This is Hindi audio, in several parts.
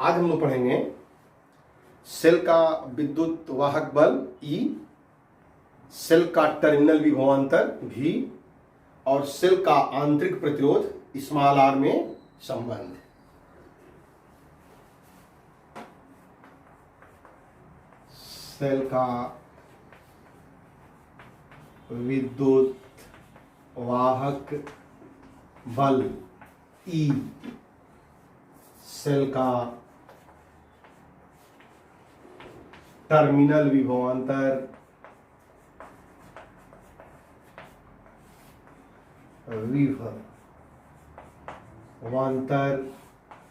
आज हम लोग पढ़ेंगे सेल का विद्युत वाहक बल E, सेल का टर्मिनल विभवांतर V और सेल का आंतरिक प्रतिरोध स्मॉल r में संबंध। सेल का विद्युत वाहक बल E, सेल का टर्मिनल विभवांतर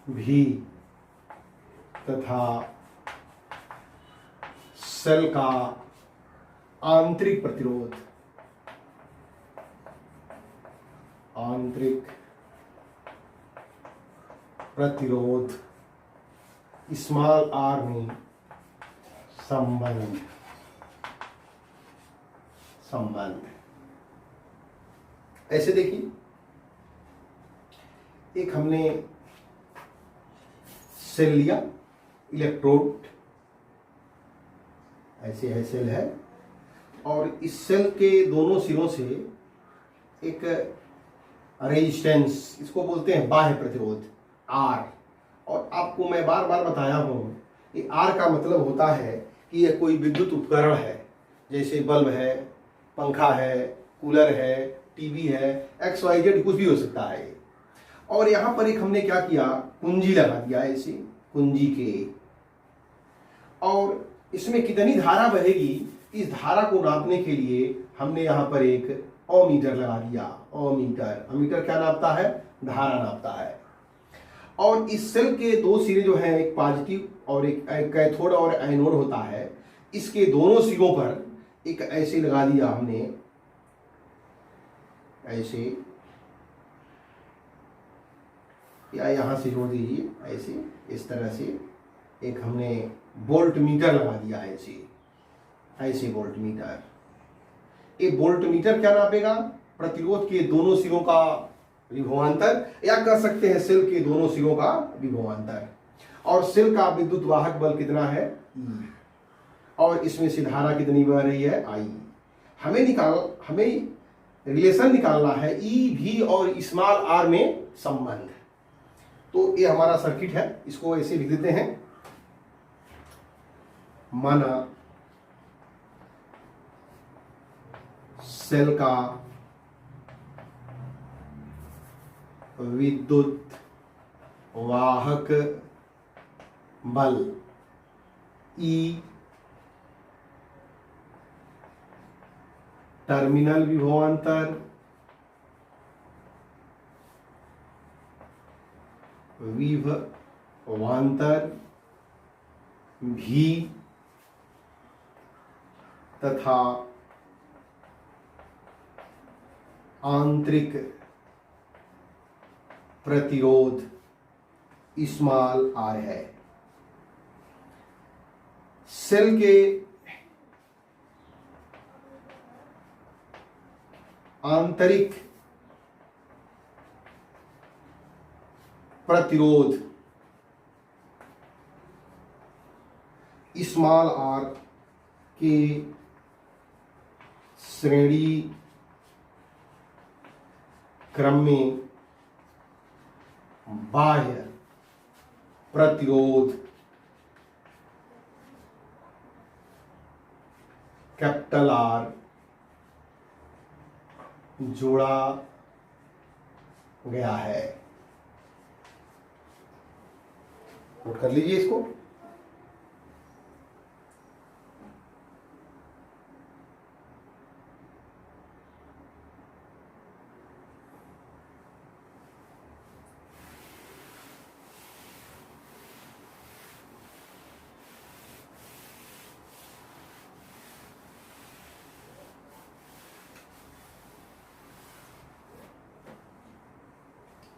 भी तथा सेल का आंतरिक प्रतिरोध स्मॉल r में संबंध। ऐसे देखिए, एक हमने सेल लिया, इलेक्ट्रोड ऐसे है सेल है, और इस सेल के दोनों सिरों से एक रेजिस्टेंस, इसको बोलते हैं बाह्य प्रतिरोध R। और आपको मैं बार बार बताया हूं कि R का मतलब होता है कि यह कोई विद्युत उपकरण है, जैसे बल्ब है, पंखा है, कूलर है, टीवी है, XYZ कुछ भी हो सकता है। और यहाँ पर एक हमने क्या किया, कुंजी लगा दिया ऐसे कुंजी के, और इसमें कितनी धारा बहेगी इस धारा को नापने के लिए हमने यहाँ पर एक ओमीटर लगा दिया। ओमीटर क्या नापता है, धारा नापता है। और इस सेल के दो सिरे जो हैं, एक पॉजिटिव और एक कैथोड और एनोड होता है, इसके दोनों सिरों पर एक ऐसे लगा दिया हमने, ऐसे, या यहाँ से जोड़ दीजिए ऐसे, इस तरह से एक हमने वोल्ट मीटर लगा दिया है ऐसे वोल्ट मीटर। ये वोल्ट मीटर क्या नापेगा, प्रतिरोध के दोनों सिरों का विभवांतर, या कह सकते हैं सेल के दोनों सिरों का विभवांतर। और सेल का विद्युत वाहक बल कितना है, E, और इसमें से धारा कितनी बह रही है, I। हमें रिलेशन निकालना है E, V और स्मॉल r में संबंध। तो ये हमारा सर्किट है, इसको ऐसे लिख देते हैं। माना सेल का विद्युत वाहक बल E, टर्मिनल विभवांतर V तथा आंतरिक प्रतिरोध स्मॉल r है। सेल के आंतरिक प्रतिरोध स्मॉल r के श्रेणी क्रम में बाह्य प्रतिरोध कैपिटल R जोड़ा गया है। नोट कर लीजिए इसको।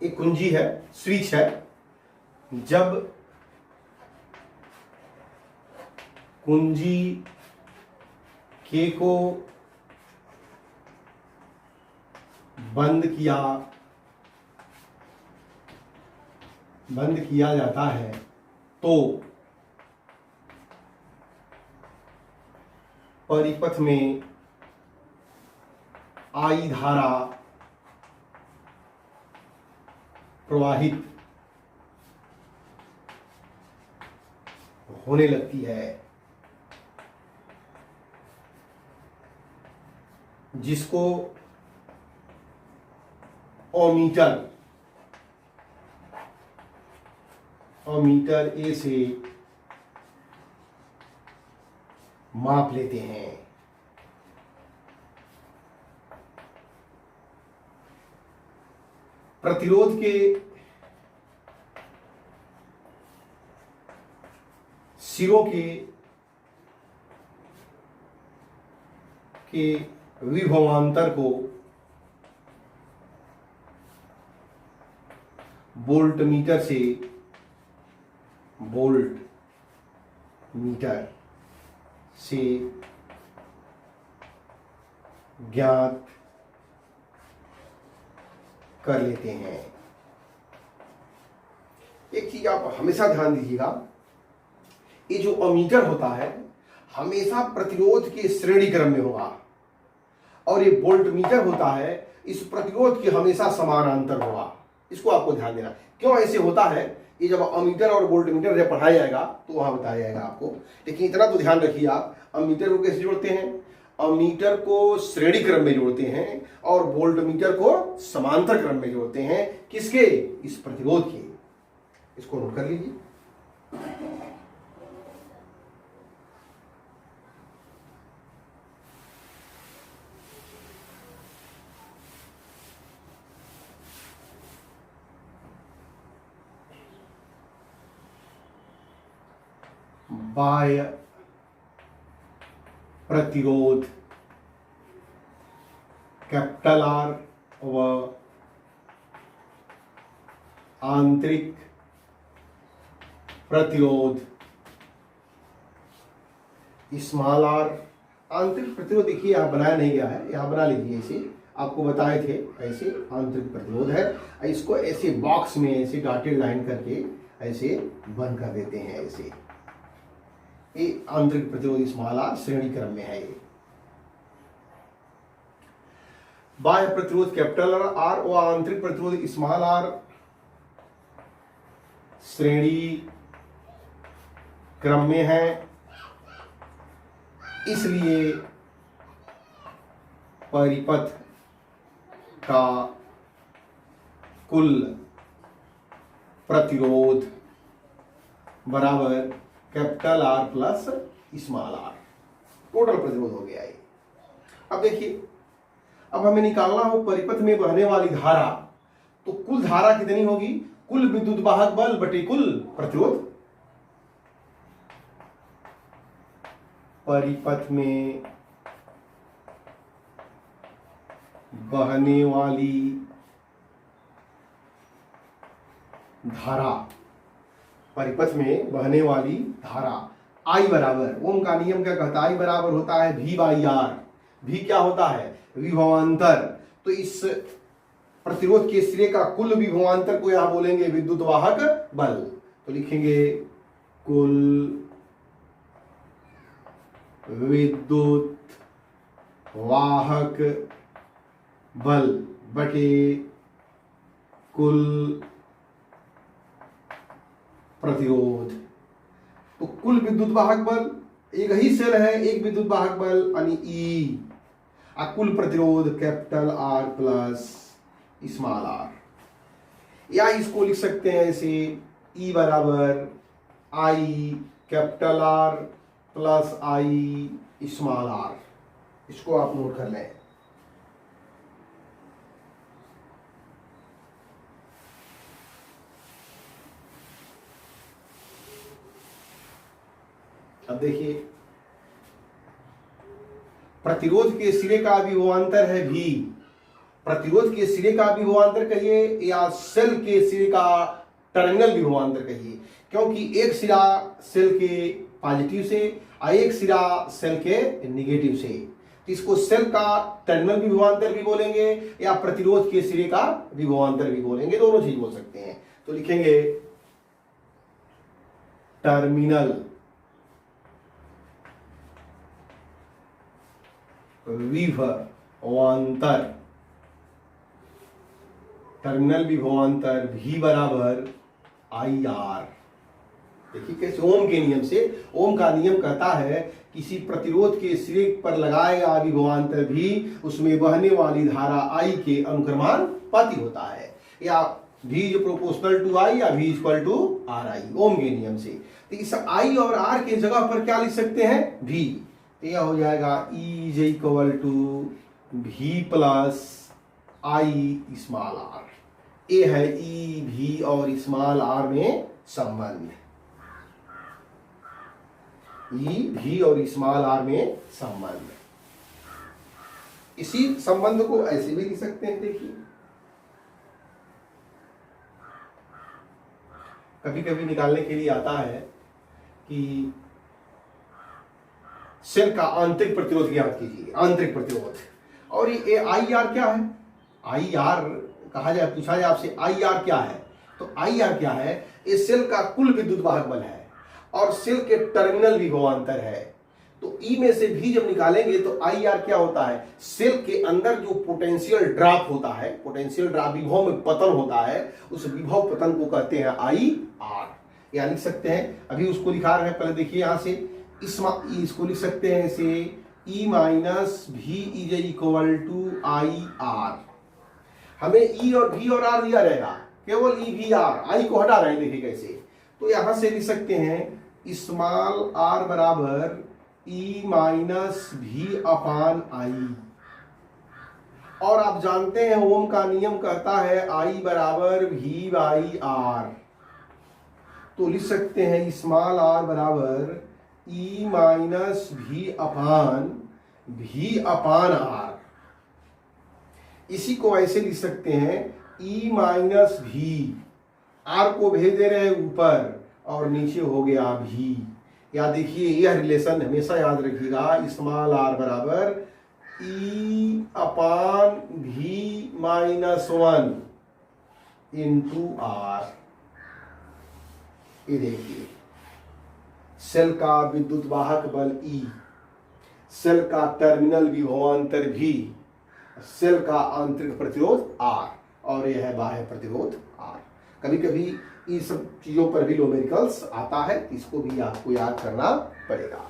एक कुंजी है, स्विच है, जब कुंजी K को बंद किया जाता है तो परिपथ में आई धारा प्रवाहित होने लगती है, जिसको ओमीटर ए से माप लेते हैं। प्रतिरोध के सिरों के विभवांतर को वोल्ट मीटर से ज्ञात कर लेते हैं। एक चीज आप हमेशा ध्यान दीजिएगा, ये जो अमीटर होता है हमेशा प्रतिरोध के श्रेणी क्रम में होगा, और ये वोल्ट मीटर होता है इस प्रतिरोध के हमेशा समानांतर होगा। इसको आपको ध्यान देना। क्यों ऐसे होता है, ये जब अमीटर और वोल्ट मीटर जब पढ़ाया जाएगा तो वहां बताया जाएगा आपको। लेकिन इतना तो ध्यान रखिए आप, अमीटर को कैसे जोड़ते हैं? अमीटर को श्रेणी क्रम में जोड़ते हैं और वोल्ट मीटर को समांतर क्रम में जोड़ते हैं। किसके? इस प्रतिरोध के। इसको नोट कर लीजिए। बाह्य प्रतिरोध कैपिटल आर व आंतरिक प्रतिरोध स्मॉल आर। आंतरिक प्रतिरोध देखिए यहां बनाया नहीं गया है, यहां बना लीजिए। इसे आपको बताए थे ऐसे आंतरिक प्रतिरोध है। इसको ऐसे बॉक्स में ऐसे डॉटेड लाइन करके ऐसे बंद कर देते हैं। ऐसे ये आंतरिक प्रतिरोध स्मॉल आर श्रेणी क्रम में है। ये बाह्य प्रतिरोध कैपिटल आर व आंतरिक प्रतिरोध स्मॉल आर श्रेणी क्रम में है, इसलिए परिपथ का कुल प्रतिरोध बराबर capital R plus small R. Total प्रतिरोध हो गया ये। अब देखिए, अब हमें निकालना हो परिपथ में बहने वाली धारा, तो कुल धारा कितनी होगी? कुल विद्युत वाहक बल बटे कुल प्रतिरोध। परिपथ में बहने वाली धारा, परिपथ में बहने वाली धारा I बराबर, ओम का नियम क्या कहता है? I बराबर होता है V बाई आर। V क्या होता है? विभवांतर। तो इस प्रतिरोध के सिरे का कुल विभवांतर को यहां बोलेंगे विद्युत वाहक बल। तो लिखेंगे कुल विद्युत वाहक बल बटे कुल प्रतिरोध। तो कुल विद्युत वाहक बल, एक ही सेल है, एक विद्युत वाहक बल यानी ई, कुल प्रतिरोध capital R plus small R. या इसको लिख सकते हैं ऐसे, ई बराबर I capital R plus I small R. इसको आप नोट कर लें। अब देखिए, प्रतिरोध के सिरे का विभवांतर है भी। प्रतिरोध के सिरे का विभवांतर कहिए या सेल के सिरे का टर्मिनल विभवांतर कहिए, क्योंकि एक सिरा सेल के पॉजिटिव से और एक सिरा सेल के निगेटिव से। तो इसको सेल का टर्मिनल विभवांतर भी बोलेंगे या प्रतिरोध के सिरे का विभवांतर भी बोलेंगे, दोनों चीज बोल सकते हैं। तो लिखेंगे टर्मिनल विभवांतर, टर्मिनल विभवांतर V बराबर आई आर। देखिए कैसे, ओम के नियम से, ओम का नियम कहता है किसी प्रतिरोध के सिरे पर लगाया गया विभवांतर भी उसमें बहने वाली धारा I के अनुक्रमानुपाती होता है, या V is proportional to I या V equal to R I, Ohm के नियम से। तो इस I और R के जगह पर क्या लिख सकते हैं, V। तो यह हो जाएगा E is equal to V plus I small R. ये है E, V और स्मॉल r में संबंध, E, V और स्मॉल r में संबंध। इसी संबंध को ऐसे भी लिख सकते हैं। देखिए कभी कभी निकालने के लिए आता है कि सेल का आंतरिक प्रतिरोध ज्ञात कीजिए, आंतरिक प्रतिरोध। और ये आई आर क्या है, आई आर कहा जाए, पूछा जाए आपसे आई आर क्या है, तो आई आर क्या है, ये सेल का कुल विद्युत वाहक बल है और सेल के टर्मिनल विभवांतर है। तो ई में से भी जब निकालेंगे तो आई आर क्या होता है, सेल के अंदर जो पोटेंशियल ड्रॉप होता है, पोटेंशियल ड्रॉप विभव में पतन होता है, उस विभव पतन को कहते हैं आई आर। या लिख सकते हैं, अभी उसको दिखा रहे हैं, पहले देखिए यहां से इसको लिख सकते हैं ऐसे, E minus V is equal to I R. हमें ई और भी और आर दिया रहेगा, केवल ई भी आर, आई को हटा रहे हैं, देखिए कैसे। तो यहां से लिख सकते हैं स्मॉल आर बराबर ई माइनस भी अपान आई। और आप जानते हैं ओम का नियम कहता है आई बराबर भी बाई आर। तो लिख सकते हैं स्मॉल आर बराबर ई माइनस भी अपान आर। इसी को ऐसे लिख सकते हैं ई माइनस भी, आर को भेज दे रहे हैं ऊपर और नीचे हो गया भी। या देखिए यह रिलेशन हमेशा याद रखिएगा, स्मॉल आर बराबर ई अपान भी माइनस 1 इंटू आर। ये देखिए सेल का विद्युत वाहक बल E, सेल का टर्मिनल विभवांतर V, सेल का आंतरिक प्रतिरोध R और यह है बाह्य प्रतिरोध R। कभी कभी इन सब चीजों पर भी न्यूमेरिकल्स आता है, इसको भी आपको याद करना पड़ेगा।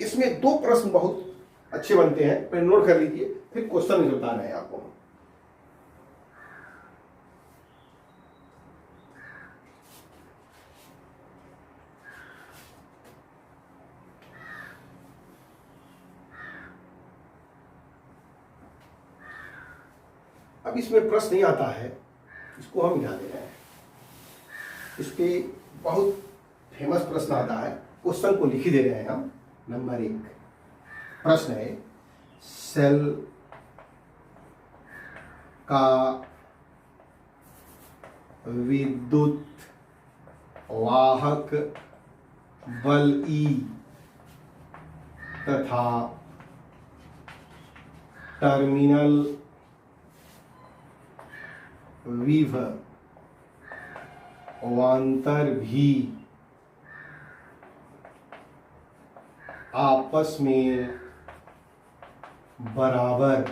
इसमें दो प्रश्न बहुत अच्छे बनते हैं, पहले नोट कर लीजिए, फिर क्वेश्चन बता रहे हैं आपको। अब इसमें प्रश्न नहीं आता है, इसको हम मिटा दे रहे हैं। इस पे बहुत फेमस प्रश्न आता है, क्वेश्चन को लिख ही दे रहे हैं हम। नंबर 1 प्रश्न है, सेल का विद्युत वाहक बल E तथा टर्मिनल विभवांतर भी आपस में बराबर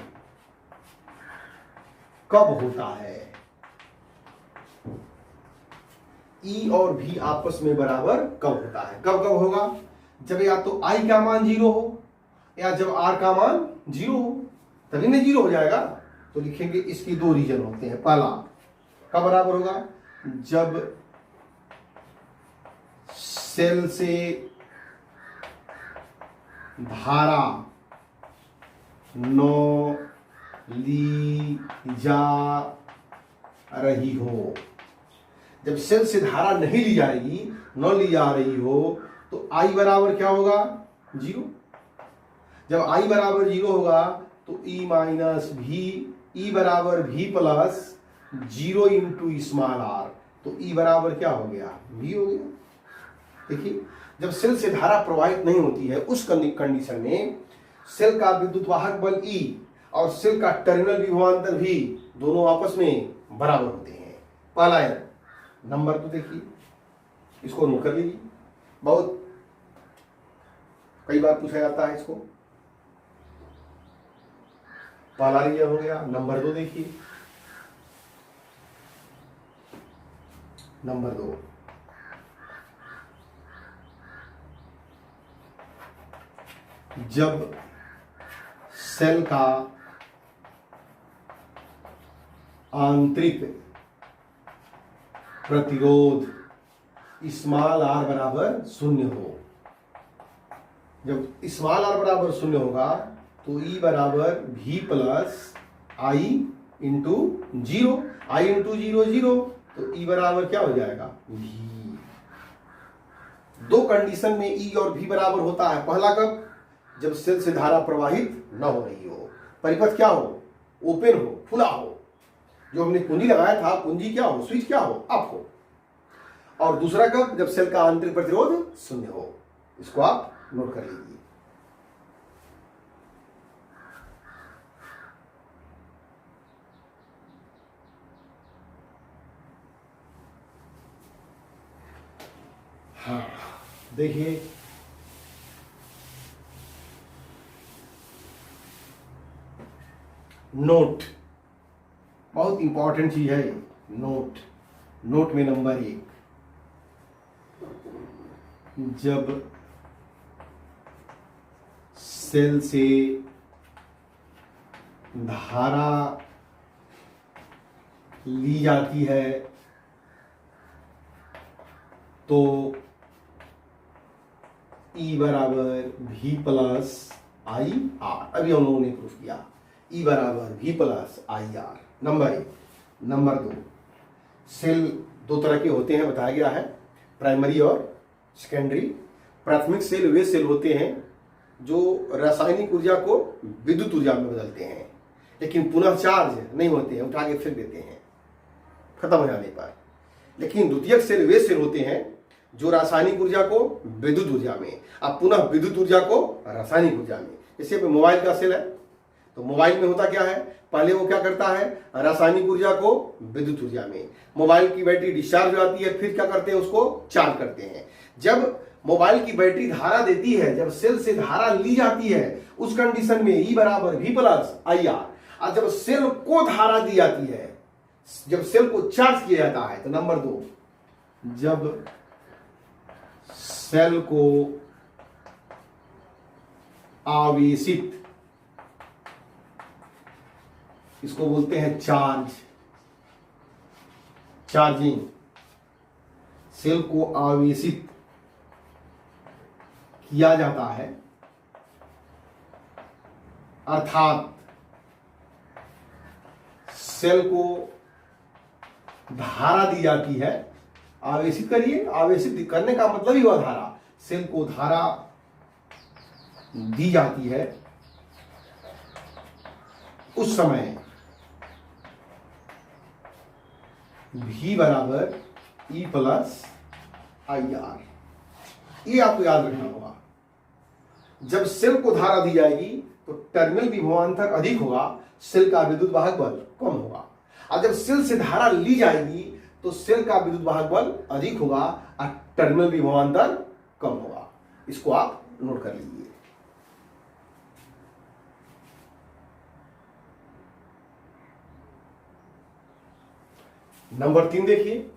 कब होता है। ई और भी आपस में बराबर कब होता है, कब कब होगा, जब या तो आई का मान 0 हो या जब आर का मान 0 हो, तभी में 0 हो जाएगा। तो लिखेंगे इसकी 2 रीजन होते हैं। पहला कब बराबर होगा, जब सेल से धारा न ली जा रही हो। जब सेल से धारा नहीं ली जाएगी, न ली जा रही हो, तो आई बराबर क्या होगा, 0। जब आई बराबर 0 होगा तो ई माइनस भी, ई बराबर भी प्लस 0 इंटू स्मॉल आर, तो ई बराबर क्या हो गया, भी हो गया। देखिए जब सेल से धारा प्रवाहित नहीं होती है उस कंडीशन में सेल का विद्युत वाहक बल E और सेल का टर्मिनल विभवांतर भी दोनों आपस में बराबर होते हैं। पहला नंबर तो देखिए, इसको नोट कर लीजिए। बहुत कई बार पूछा जाता है इसको। पहला रीजन हो गया। नंबर 2 देखिए, नंबर 2, जब सेल का आंतरिक प्रतिरोध स्मॉल r बराबर 0 हो। जब स्मॉल r बराबर 0 होगा तो E बराबर V प्लस आई इंटू 0, आई इंटू 0 0, तो E बराबर क्या हो जाएगा V। दो कंडीशन में E और V बराबर होता है। पहला कब? जब सेल से धारा प्रवाहित न हो रही हो, परिपथ क्या हो, ओपन हो, खुला हो, जो हमने कुंजी लगाया था कुंजी क्या हो, स्विच क्या हो, अप हो। और दूसरा कब? जब सेल का आंतरिक प्रतिरोध 0 हो। इसको आप नोट कर लीजिए। हाँ देखिए, नोट बहुत इंपॉर्टेंट चीज है। नोट, नोट में नंबर 1, जब सेल से धारा ली जाती है तो E बराबर V प्लस आई आर। अभी हम लोगों ने प्रूफ किया, E बराबर V plus I R. Number 1। Number 2, cell दो तरह के होते हैं बताया गया है, प्राइमरी और सेकेंडरी। प्राथमिक सेल वे सेल होते हैं जो रासायनिक ऊर्जा को विद्युत ऊर्जा में बदलते हैं, लेकिन पुनः चार्ज नहीं होते हैं, उठा के फेंक देते हैं खत्म हो जाने पर। लेकिन द्वितीयक सेल वे सेल होते हैं जो रासायनिक ऊर्जा को विद्युत ऊर्जा में, अब पुनः विद्युत ऊर्जा को रासायनिक ऊर्जा में। जैसे मोबाइल का सेल है तो मोबाइल में होता क्या है, पहले वो क्या करता है, रासायनिक ऊर्जा को विद्युत ऊर्जा में। मोबाइल की बैटरी डिस्चार्ज हो जाती है, फिर क्या करते हैं, उसको चार्ज करते हैं। जब मोबाइल की बैटरी धारा देती है, जब सेल से धारा ली जाती है, उस कंडीशन में E बराबर V प्लस आई आर। और जब सेल को धारा दी जाती है, जब सेल को चार्ज किया जाता है, तो नंबर 2, जब सेल को आवेशित, इसको बोलते हैं चार्ज, चार्जिंग, सेल को आवेशित किया जाता है, अर्थात सेल को धारा दी जाती है। आवेशित करिए, आवेशित करने का मतलब ही हुआ धारा। सेल को धारा दी जाती है, उस समय V बराबर E प्लस आई आर। ये आपको याद रखना होगा। जब सेल को धारा दी जाएगी तो टर्मिनल विभवांतर अधिक होगा, सेल का विद्युत वाहक बल कम होगा। और जब सेल से धारा ली जाएगी तो सेल का विद्युत वाहक बल अधिक होगा और टर्मिनल विभवांतर कम होगा। इसको आप नोट कर लीजिए। नंबर 3 देखिए,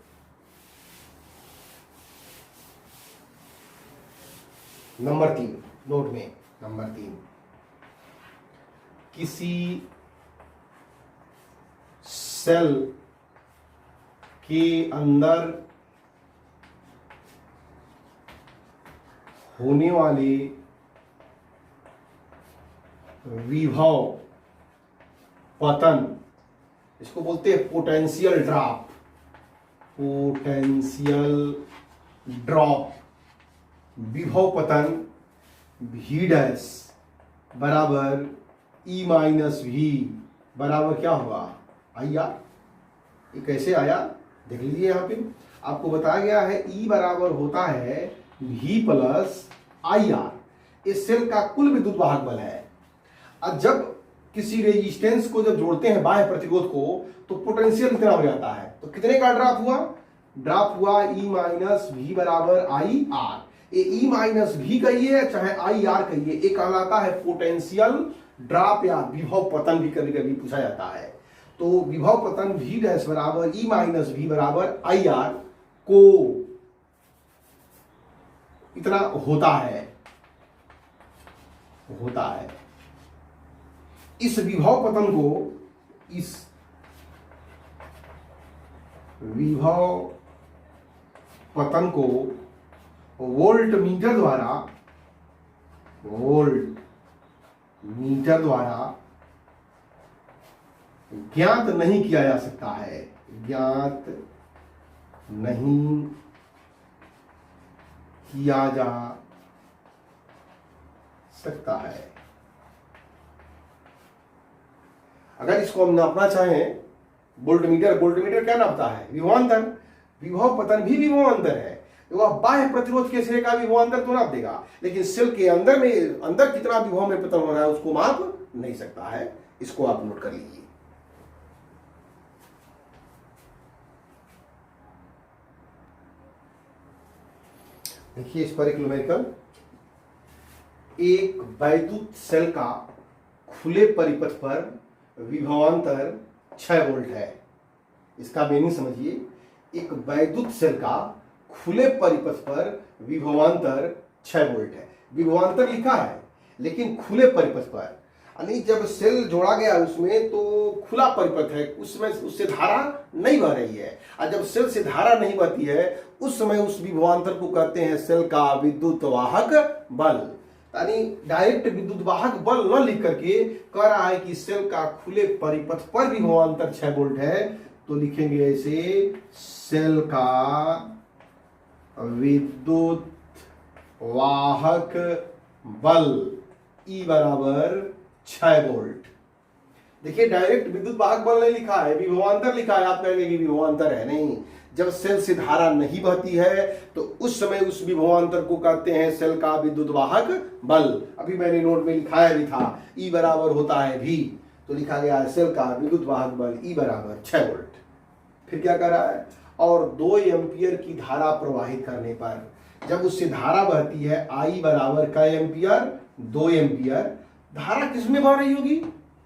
नंबर 3 नोट में, नंबर 3, किसी सेल के अंदर होने वाले विभव पतन, इसको बोलते हैं पोटेंशियल ड्रॉप, पोटेंशियल ड्रॉप, विभव पतन V डैश बराबर E माइनस V बराबर क्या होगा, आई आर। ये कैसे आया देख लीजिए। यहाँ पे आपको बताया गया है E बराबर होता है V प्लस आई आर। इस सेल का कुल विद्युत वाहक बल है। अब जब किसी रेजिस्टेंस को जब जोड़ते हैं बाह्य प्रतिरोध को, तो पोटेंशियल कितना हो जाता है, तो कितने का ड्रॉप हुआ, ड्रॉप हुआ E माइनस V बराबर आई आर। ये ई माइनस भी कहिए चाहे आई आर कहिए, एक कहलाता है पोटेंशियल ड्रॉप या विभव पतन भी कभी कभी पूछा जाता है। तो विभव पतन भी डैश बराबर ई माइनस भी बराबर आई आर को इतना होता है इस विभव पतन को वोल्ट मीटर द्वारा ज्ञात नहीं किया जा सकता है, ज्ञात नहीं किया जा सकता है। अगर इसको हम नापना चाहें, वोल्ट मीटर क्या नापता है? विभवांतर। विभव पतन भी विभवांतर है, वह बाह्य प्रतिरोध के सिरे का विभवांतर तो नाप देगा, लेकिन सेल के अंदर कितना विभव में पतन हो रहा है उसको माप नहीं सकता है। इसको आप नोट कर लीजिए। देखिए इस पर एक न्यूमेरिकल, एक वैद्युत सेल का खुले परिपथ पर विभवांतर 6 वोल्ट है। इसका मीनिंग समझिए, एक वैद्युत सेल का खुले परिपथ पर विभवांतर 6 वोल्ट है। विभवांतर लिखा है लेकिन खुले परिपथ पर, यानी जब सेल जोड़ा गया उसमें तो खुला परिपथ है, उसमें उससे धारा नहीं बह रही है, और जब सेल से धारा नहीं बहती है उस समय उस विभवांतर को कहते हैं सेल का विद्युत वाहक बल। यानी डायरेक्ट विद्युत वाहक बल न लिख करके कह रहा है कि सेल का खुले परिपथ पर विभवांतर 6 वोल्ट है, तो लिखेंगे ऐसे, सेल का विद्युत वाहक बल E बराबर 6 वोल्ट। देखिए डायरेक्ट विद्युत वाहक बल नहीं लिखा है, विभवांतर लिखा है। आप कहेंगे कि विभवांतर है, नहीं। जब सेल से धारा नहीं बहती है तो उस समय उस विभवांतर को कहते हैं सेल का विद्युत वाहक बल। अभी मैंने नोट में लिखाया भी था, E बराबर होता है V, तो लिखा गया है सेल का विद्युत वाहक बल E बराबर 6 वोल्ट। फिर क्या कर रहा है, और 2 एम्पियर की धारा प्रवाहित करने पर, जब उससे धारा बहती है I बराबर का एम्पियर, 2 एम्पियर, धारा किसमें बह रही होगी?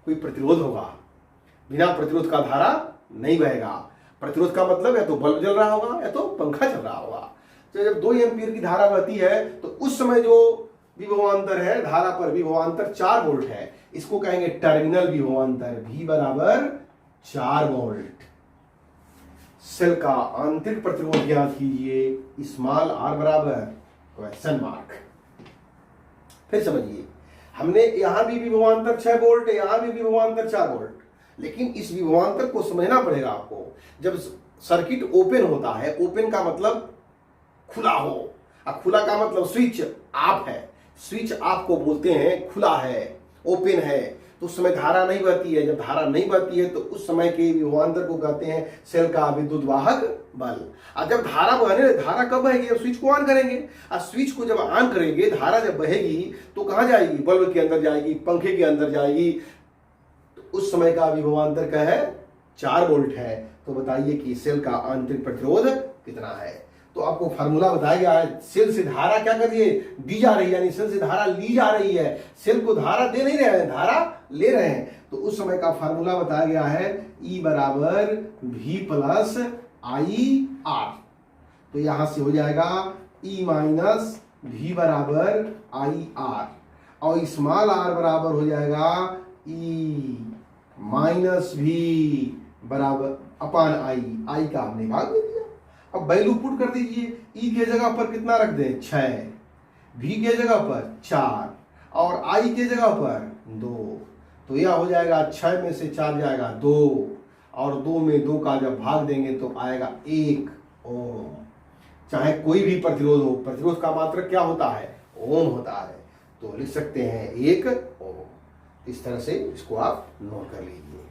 कोई प्रतिरोध होगा, बिना प्रतिरोध का धारा नहीं बहेगा। प्रतिरोध का मतलब या तो बल्ब जल रहा होगा या तो पंखा चल रहा होगा। तो जब 2 एम्पियर की धारा बहती है तो उस समय जो विभवांतर है धारा पर, विभवांतर 4 वोल्ट है, इसको कहेंगे टर्मिनल विभवांतर, V बराबर 4 वोल्ट। सेल का आंतरिक प्रतिरोध ज्ञात कीजिए, स्मॉल r बराबर क्वेश्चन मार्क। फिर समझिए, हमने यहां भी विभवांतर 6 वोल्ट, यहां भी विभवांतर 4 वोल्ट, लेकिन इस विभवांतर को समझना पड़ेगा आपको। जब सर्किट ओपन होता है, ओपन का मतलब खुला हो, और खुला का मतलब स्विच ऑफ है, स्विच ऑफ को बोलते हैं खुला है, ओपन है, तो उस समय धारा नहीं बहती है। जब धारा नहीं बहती है तो उस समय के विभवांतर को कहते हैं सेल का विद्युत वाहक बल। और जब धारा बहने, धारा कब बहेगी? जब स्विच को ऑन करेंगे, और स्विच को जब ऑन करेंगे, धारा जब बहेगी तो कहां जाएगी? बल्ब के अंदर जाएगी, पंखे के अंदर जाएगी, तो उस समय का विभवांतर क्या है? 4 वोल्ट है। तो बताइए कि सेल का आंतरिक प्रतिरोध कितना है? तो आपको फार्मूला बताया गया है, सेल से धारा क्या कर रही है? दी जा रही है, यानी सेल से धारा ली जा रही है। सेल को धारा दे नहीं रहे हैं, धारा ले रहे हैं। तो उस समय का फार्मूला बताया गया है E बराबर V प्लस आई आर। तो यहां से हो जाएगा E माइनस V बराबर आई आर, और स्मॉल r बराबर हो जाएगा E माइनस V बराबर अपान आई का हमने भाग दे दिया। अब वैल्यू पुट कर दीजिए, E के जगह पर कितना रख दें? 6, V के जगह पर 4 और I के जगह पर 2। तो यह हो जाएगा 6 में से 4 जाएगा 2, और 2 में 2 का जब भाग देंगे तो आएगा 1 ओम। चाहे कोई भी प्रतिरोध हो, प्रतिरोध का मात्रक क्या होता है? ओम होता है। तो लिख सकते हैं 1 ओम। इस तरह से इसको आप नोट कर लीजिए।